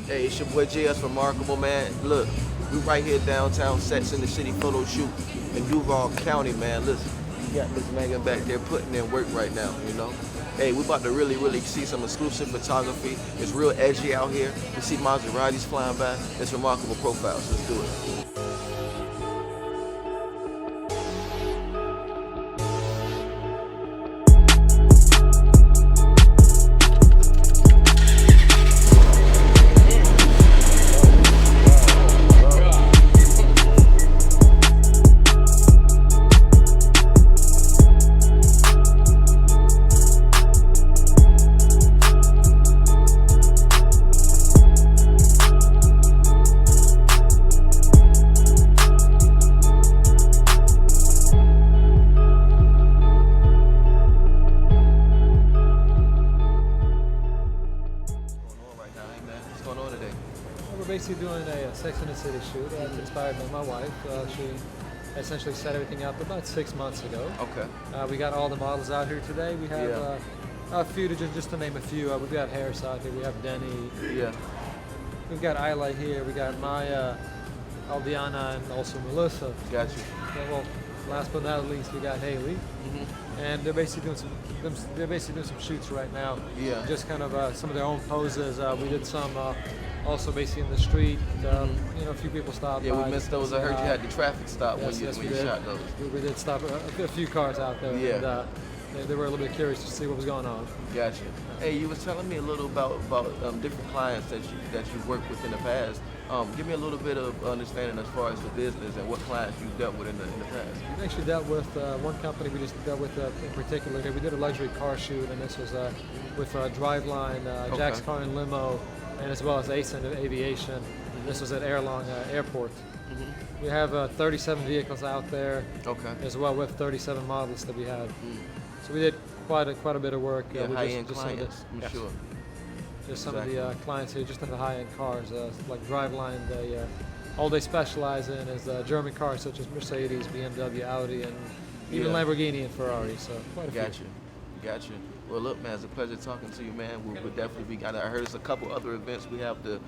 Hey, it's your boy Gsremarkable, man. Look, we right here downtown, Sets in the City photo shoot in Duval County, man. Listen, you got Miss Meagen back there putting in work right now, you know. Hey, we about to really see some exclusive photography. It's real edgy out here. We see Maseratis flying by. It's remarkable profiles. Let's do it. We're basically doing a Sex and the City shoot. It's inspired by my wife. She essentially set everything up about 6 months ago. Okay. We got all the models out here today. We have a few, just to name a few. We've got Harris out here. We have Denny. Yeah. We've got Isla here. We got Maya, Aldiana, and also Melissa. Got you. Well, last but not least, we got Haley. And they're basically doing some shoots right now. Yeah. Just kind of some of their own poses. We did some also basically in the street. You know, a few people stopped by. Yeah, we missed those. I heard you had the traffic stop when you shot those. We did stop a few cars out there. Yeah. And they were a little bit curious to see what was going on. Gotcha. Hey, you was telling me a little about different clients that you worked with in the past. Give me a little bit of understanding as far as the business and what clients you dealt with in the past. We actually dealt with one company we just dealt with in particular. We did a luxury car shoot, and this was with Driveline, Jack's Car and Limo, and as well as Ascent Aviation. This was at Erlong Airport. We have 37 vehicles out there, as well with 37 models that we had. So we did quite a bit of work. Yeah, high-end clients, I'm sure. Just some of the clients here, just in the high-end cars, like Driveline. All they specialize in is German cars such as Mercedes, BMW, Audi, and even Lamborghini and Ferrari. So quite a few. Got you. Well, look, man, it's a pleasure talking to you, man. We'll definitely be. I heard there's a couple other events we have to.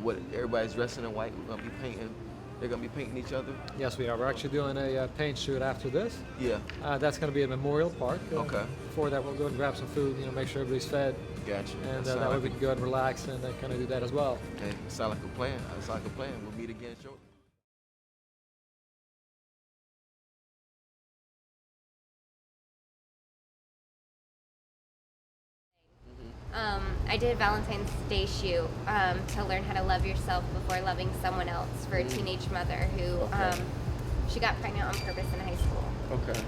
What everybody's dressing in white. We're gonna be painting. They're gonna be painting each other. Yes, we are. We're actually doing a paint shoot after this. Yeah. That's gonna be at Memorial Park. Okay. Before that, we'll go and grab some food. You know, make sure everybody's fed. Gotcha. And that way we can go and relax and kind of do that as well. Okay. Sound like a plan. Sound like a plan. We'll meet again shortly. I did Valentine's Day shoot to learn how to love yourself before loving someone else for a teenage mother who she got pregnant on purpose in high school. Okay.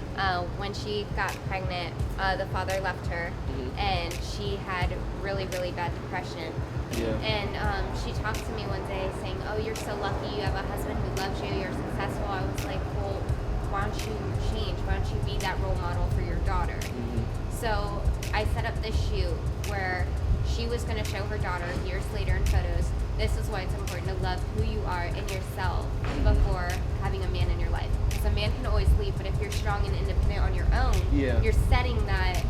When she got pregnant, the father left her, and she had really bad depression. Yeah. And she talked to me one day saying, "Oh, you're so lucky. You have a husband who loves you. You're successful." I was like, "Well, why don't you change? Why don't you be that role model for your daughter?" So I set up this shoot where she was going to show her daughter years later in photos, this is why it's important to love who you are and yourself before having a man in your life. Because a man can always leave, but if you're strong and independent on your own, you're setting that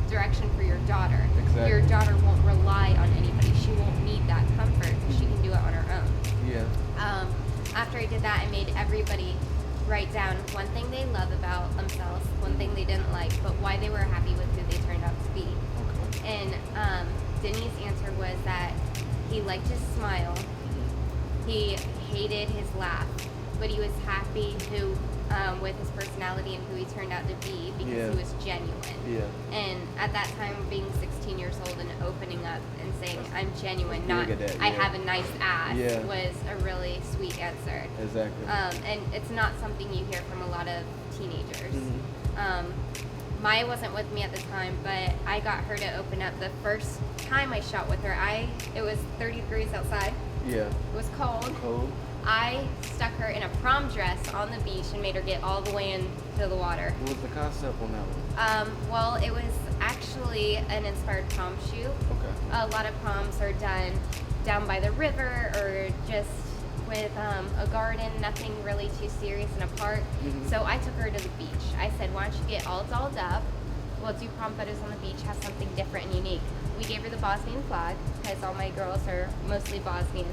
direction for your daughter. Exactly. Your daughter won't rely on anybody. She won't need that comfort, so she can do it on her own. Yeah. After I did that, I made everybody write down one thing they love about themselves, one thing they didn't like, but why they were happy with who they turned out to be. And Denny's answer was that he liked his smile, he hated his laugh, but he was happy with his personality and who he turned out to be because he was genuine. And at that time, being 16 years old and opening up and saying, "I'm genuine, not I have a nice ass," was a really sweet answer. Exactly. And it's not something you hear from a lot of teenagers. Maya wasn't with me at the time, but I got her to open up. The first time I shot with her, it was 30 degrees outside. Yeah. It was cold. I stuck her in a prom dress on the beach and made her get all the way into the water. What was the concept on that one? Well, it was actually an inspired prom shoot. Okay. A lot of proms are done down by the river or just with a garden, nothing really too serious in a park. So I took her to the beach. I said, "Why don't you get all dolled up? We'll do prom photos on the beach, have something different and unique." we gave her the Bosnian flag because all my girls are mostly Bosnian.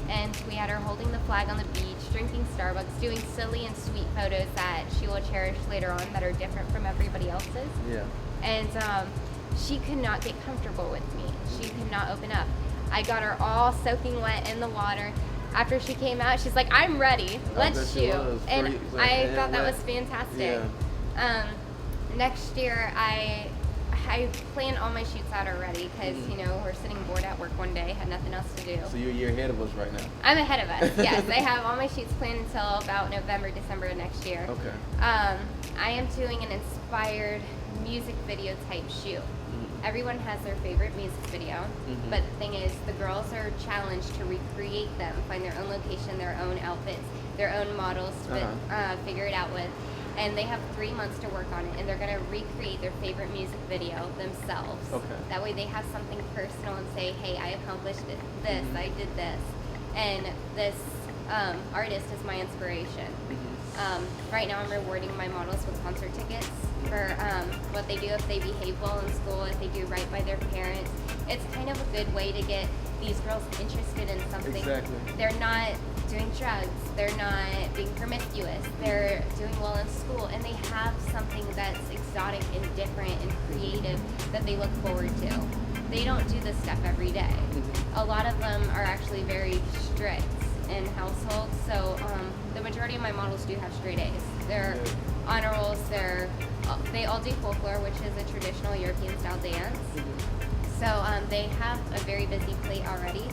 And we had her holding the flag on the beach, drinking Starbucks, doing silly and sweet photos that she will cherish later on that are different from everybody else's. Yeah. And she could not get comfortable with me. She could not open up. I got her all soaking wet in the water. After she came out, she's like, I'm ready, let's shoot. And I thought that was fantastic. Yeah. Next year, I plan all my shoots out already because, you know, we're sitting bored at work one day, had nothing else to do. So you're a year ahead of us right now. I'm ahead of us, yes. I have all my shoots planned until about November, December of next year. Okay. I am doing an inspired music video type shoot. Everyone has their favorite music video, but the thing is, the girls are challenged to recreate them, find their own location, their own outfits, their own models to figure it out with. And they have 3 months to work on it, and they're going to recreate their favorite music video themselves. Okay. That way they have something personal and say, hey, I accomplished this, I did this. And this artist is my inspiration. Right now I'm rewarding my models with concert tickets for what they do if they behave well in school, if they do right by their parents. It's kind of a good way to get these girls interested in something. Exactly. They're not doing drugs, they're not being promiscuous, they're doing well in school, and they have something that's exotic and different and creative that they look forward to. They don't do this stuff every day. A lot of them are actually very strict in households, so the majority of my models do have straight A's. They're honor rolls, they all do folklore, which is a traditional European style dance. So they have a very busy plate already,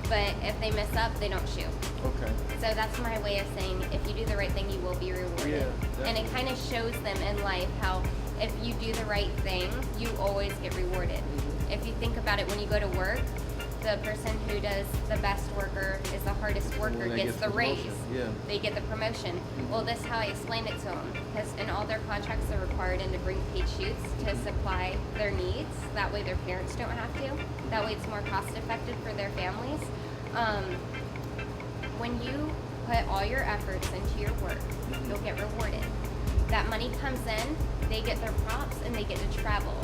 but if they mess up, they don't shoot. Okay. So that's my way of saying, if you do the right thing, you will be rewarded. Yeah, and it kind of shows them in life how if you do the right thing, you always get rewarded. If you think about it, when you go to work, the person who does the best worker is the hardest worker gets the raise. Yeah. They get the promotion. Well, that's how I explain it to them. Because in all their contracts, they're required to bring paid shoots to supply their needs. That way their parents don't have to. That way it's more cost effective for their families. When you put all your efforts into your work, you'll get rewarded. That money comes in, they get their props, and they get to travel.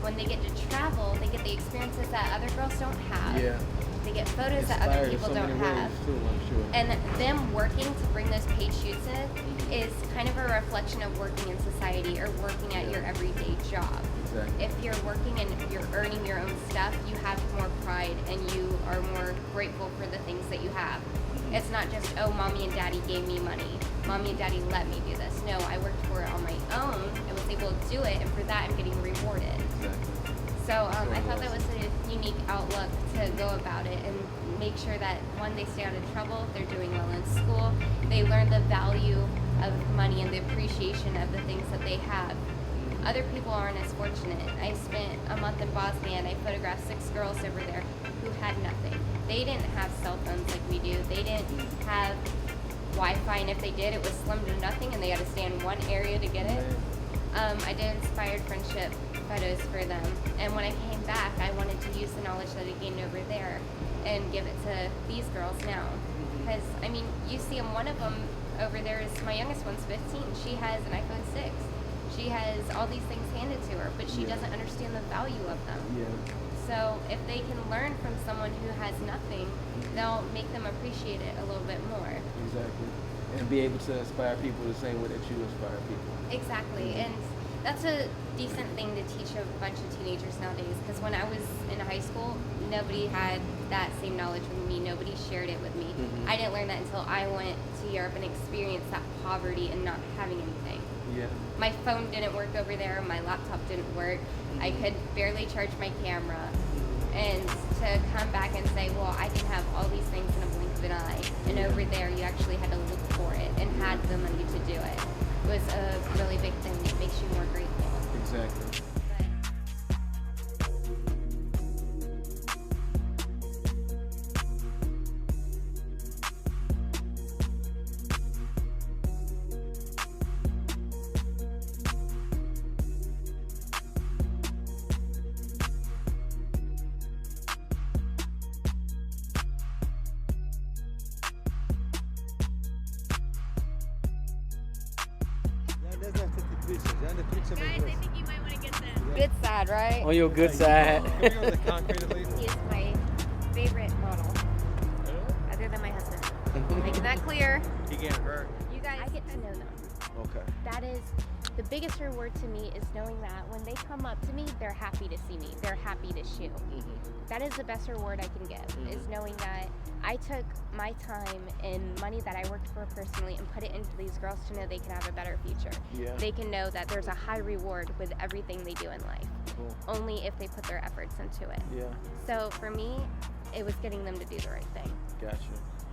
When they get to travel, they get the experiences that other girls don't have. Yeah. They get photos that other people don't have. Too, I'm sure. And them working to bring those paid shoots in is kind of a reflection of working in society or working at your everyday job. Exactly. If you're working and you're earning your own stuff, you have more pride and you are more grateful for the things that you have. It's not just, oh, mommy and daddy gave me money. Mommy and daddy let me do this. No, I worked for it on my own and was able to do it, and for that I'm getting rewarded. Exactly. So I thought that was a unique outlook to go about it and make sure that, one, they stay out of trouble, they're doing well in school, they learn the value of money and the appreciation of the things that they have. Other people aren't as fortunate. I spent a month in Bosnia and I photographed 6 girls over there who had nothing. They didn't have cell phones like we do. They didn't have Wi-Fi, and if they did, it was slim to nothing and they had to stay in one area to get it. I did inspired friendship photos for them, and when I came back, I wanted to use the knowledge that I gained over there and give it to these girls now. Because, I mean, you see them, one of them over there is, my youngest one's 15. She has an iPhone 6. She has all these things handed to her, but she doesn't understand the value of them. So if they can learn from someone who has nothing, they'll make them appreciate it a little bit more. Exactly. And be able to inspire people the same way that you inspire people. Exactly. And that's a decent thing to teach a bunch of teenagers nowadays, because when I was in high school, nobody had that same knowledge with me. Nobody shared it with me. I didn't learn that until I went to Europe and experienced that poverty and not having anything. My phone didn't work over there. My laptop didn't work. I could barely charge my camera. And to come back and say, well, I can have all these things in a blink of an eye, and over there you actually had to look for it and had the money to do it, was a really big thing that makes you more grateful. Exactly. Guys, I think you might want to get this. side, right? On your good side. Here we go with the concrete at least. He is my favorite model, other than my husband. Making that clear. He getting hurt. You guys, I get to know them. Okay. That is the biggest reward to me, is knowing that when they come up to me, they're happy to see me. They're happy to shoot. That is the best reward I can give, is knowing that I took my time and money that I worked for personally and put it into these girls to know they can have a better future. Yeah. They can know that there's a high reward with everything they do in life, Cool. only if they put their efforts into it. Yeah. So for me, it was getting them to do the right thing. Gotcha.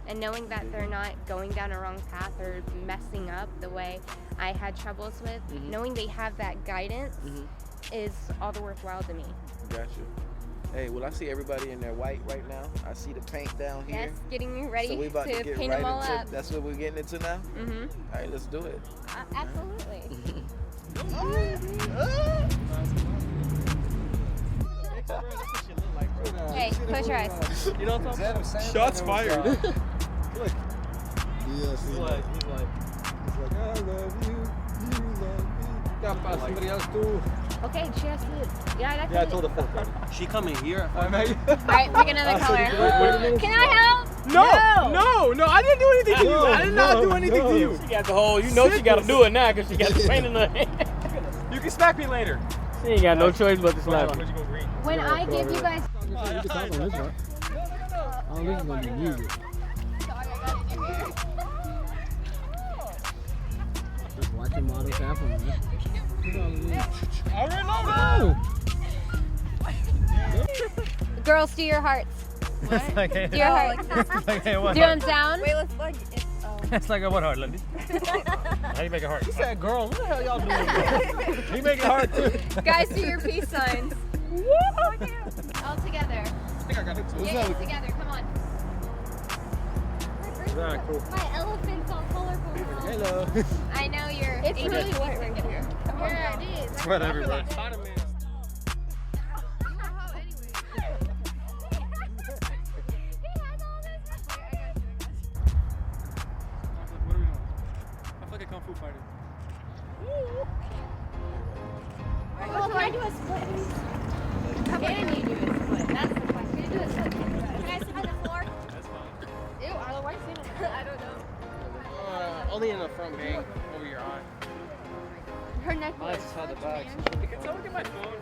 And knowing that they're not going down a wrong path or messing up the way I had troubles with, knowing they have that guidance is all the worthwhile to me. Gotcha. Hey, well, I see everybody in their white right now. I see the paint down here. Yes, getting ready So we about to to get paint right them all into. up. That's what we're getting into now. All right, let's do it. Absolutely. Hey, close your eyes. You know what I'm talking about? Shots fired. Look. Yes. He's like, I love you, you love me. Gotta find somebody else too. Okay, cheers. Yeah, that's Yeah, I it. told the full She coming here. All right, Alright, pick another color. Can I help? No, I didn't do anything to you. I did not do anything to you. She got the whole, you know she got to do it now because she got the paint in her hand. You can smack me later. She ain't got no choice but to slap you. When I give you guys. Oh, this is gonna be music. Just watching models happen, man. Already Girls, do your hearts. Like, Do your hearts. like, hey, what Do them down. Wait, let's like. It's like a what heart, Lindy? How do you make it hard? He said, girl, what the hell y'all doing? He make it hard too. Guys, do your peace signs. All together. I think I got it too. Yeah, together. Come on. Very cool. My elephant's all colorful. Hello. I know you're. It's really wet right here. Yeah, it is. Sweat everywhere. What are we doing? I feel like a kung fu fighter. Oh, can I do a split? Can you do a split? That's the question. Can you do a split? Can I sit on the floor? That's fine. Ew, Arlo, why are you sitting on the floor? I don't know. Only in the front bang over your eye. Her necklace. Can someone get my phone?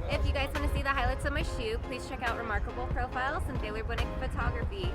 If you guys want to see the highlights of my shoot, please check out Remarkable Profiles and Thaler Bunic Photography.